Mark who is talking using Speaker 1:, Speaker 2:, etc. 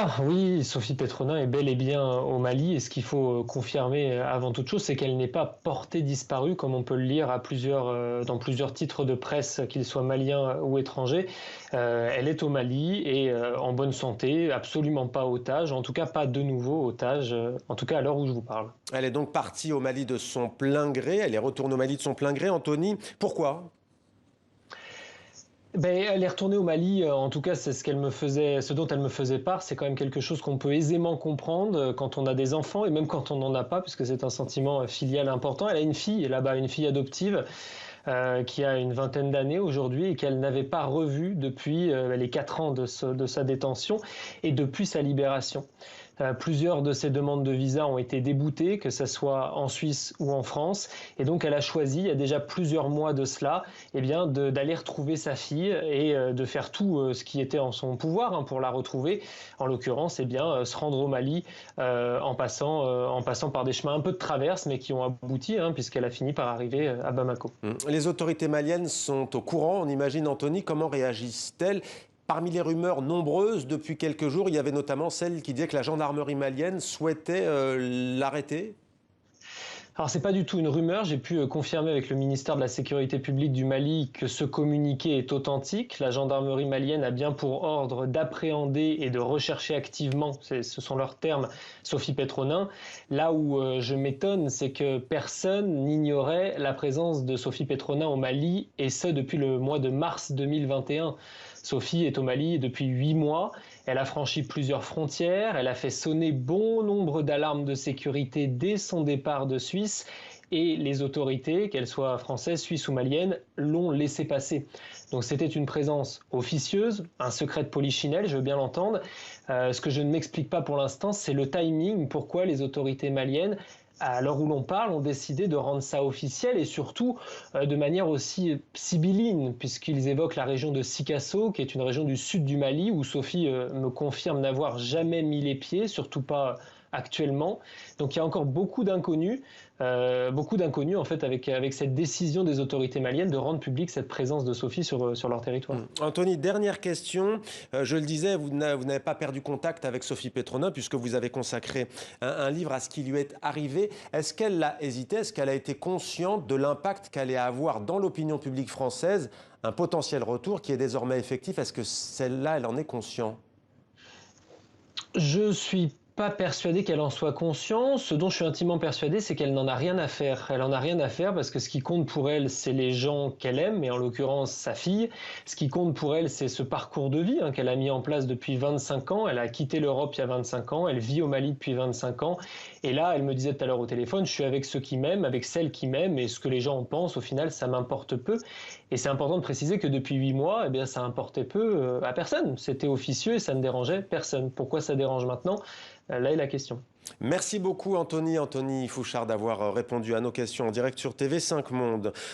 Speaker 1: pas. Oui, Sophie Petronin est bel et bien au Mali et ce qu'il faut confirmer avant toute chose, c'est qu'elle n'est pas portée disparue comme on peut le lire dans plusieurs titres de presse, qu'ils soient maliens ou étrangers. Elle est au Mali et en bonne santé, absolument pas otage, en tout cas pas de nouveau otage, en tout cas à l'heure où je vous parle.
Speaker 2: Elle est donc partie au Mali de son plein gré. Elle est retournée au Mali de son plein gré. Anthony, pourquoi?
Speaker 1: Ben, elle est retournée au Mali, en tout cas, c'est ce dont elle me faisait part, c'est quand même quelque chose qu'on peut aisément comprendre quand on a des enfants et même quand on n'en a pas, puisque c'est un sentiment filial important. Elle a une fille là-bas, une fille adoptive, qui a une vingtaine d'années aujourd'hui et qu'elle n'avait pas revue depuis les 4 ans de sa détention et depuis sa libération. Plusieurs de ses demandes de visa ont été déboutées, que ce soit en Suisse ou en France. Et donc, elle a choisi, il y a déjà plusieurs mois de cela, eh bien, d'aller retrouver sa fille et de faire tout ce qui était en son pouvoir pour la retrouver. En l'occurrence, eh bien, se rendre au Mali en passant par des chemins un peu de traverse, mais qui ont abouti, puisqu'elle a fini par arriver à Bamako.
Speaker 2: Les autorités maliennes sont au courant, on imagine, Anthony. Comment réagissent-elles? Parmi les rumeurs nombreuses, depuis quelques jours, il y avait notamment celle qui disait que la gendarmerie malienne souhaitait l'arrêter.
Speaker 1: Alors, c'est pas du tout une rumeur. J'ai pu confirmer avec le ministère de la Sécurité publique du Mali que ce communiqué est authentique. La gendarmerie malienne a bien pour ordre d'appréhender et de rechercher activement, ce sont leurs termes, Sophie Petronin. Là où je m'étonne, c'est que personne n'ignorait la présence de Sophie Petronin au Mali, et ce depuis le mois de mars 2021. Sophie est au Mali depuis 8 mois. Elle a franchi plusieurs frontières. Elle a fait sonner bon nombre d'alarmes de sécurité dès son départ de Suisse. Et les autorités, qu'elles soient françaises, suisses ou maliennes, l'ont laissé passer. Donc c'était une présence officieuse, un secret de polichinelle, je veux bien l'entendre. Ce que je ne m'explique pas pour l'instant, c'est le timing. Pourquoi les autorités maliennes, à l'heure où l'on parle, ont décidé de rendre ça officiel et surtout de manière aussi sibylline, puisqu'ils évoquent la région de Sikasso, qui est une région du sud du Mali, où Sophie me confirme n'avoir jamais mis les pieds, surtout pas actuellement. Donc il y a encore beaucoup d'inconnus en fait avec cette décision des autorités maliennes de rendre publique cette présence de Sophie sur leur territoire.
Speaker 2: Anthony, dernière question. Je le disais, vous n'avez pas perdu contact avec Sophie Petronin puisque vous avez consacré un livre à ce qui lui est arrivé. Est-ce qu'elle a hésité? Est-ce qu'elle a été consciente de l'impact qu'allait avoir dans l'opinion publique française un potentiel retour qui est désormais effectif? Est-ce que celle-là, elle en est consciente?
Speaker 1: Je suis pas persuadé qu'elle en soit consciente. Ce dont je suis intimement persuadé, c'est qu'elle n'en a rien à faire. Elle en a rien à faire parce que ce qui compte pour elle, c'est les gens qu'elle aime, et en l'occurrence sa fille. Ce qui compte pour elle, c'est ce parcours de vie qu'elle a mis en place depuis 25 ans. Elle a quitté l'Europe il y a 25 ans, elle vit au Mali depuis 25 ans. Et là, elle me disait tout à l'heure au téléphone, je suis avec ceux qui m'aiment, avec celles qui m'aiment, et ce que les gens en pensent, au final, ça m'importe peu. Et c'est important de préciser que depuis 8 mois, eh bien, ça importait peu à personne. C'était officieux et ça ne dérangeait personne. Pourquoi ça dérange maintenant? Là est la question.
Speaker 2: Merci beaucoup Anthony Fouchard d'avoir répondu à nos questions en direct sur TV5 Monde.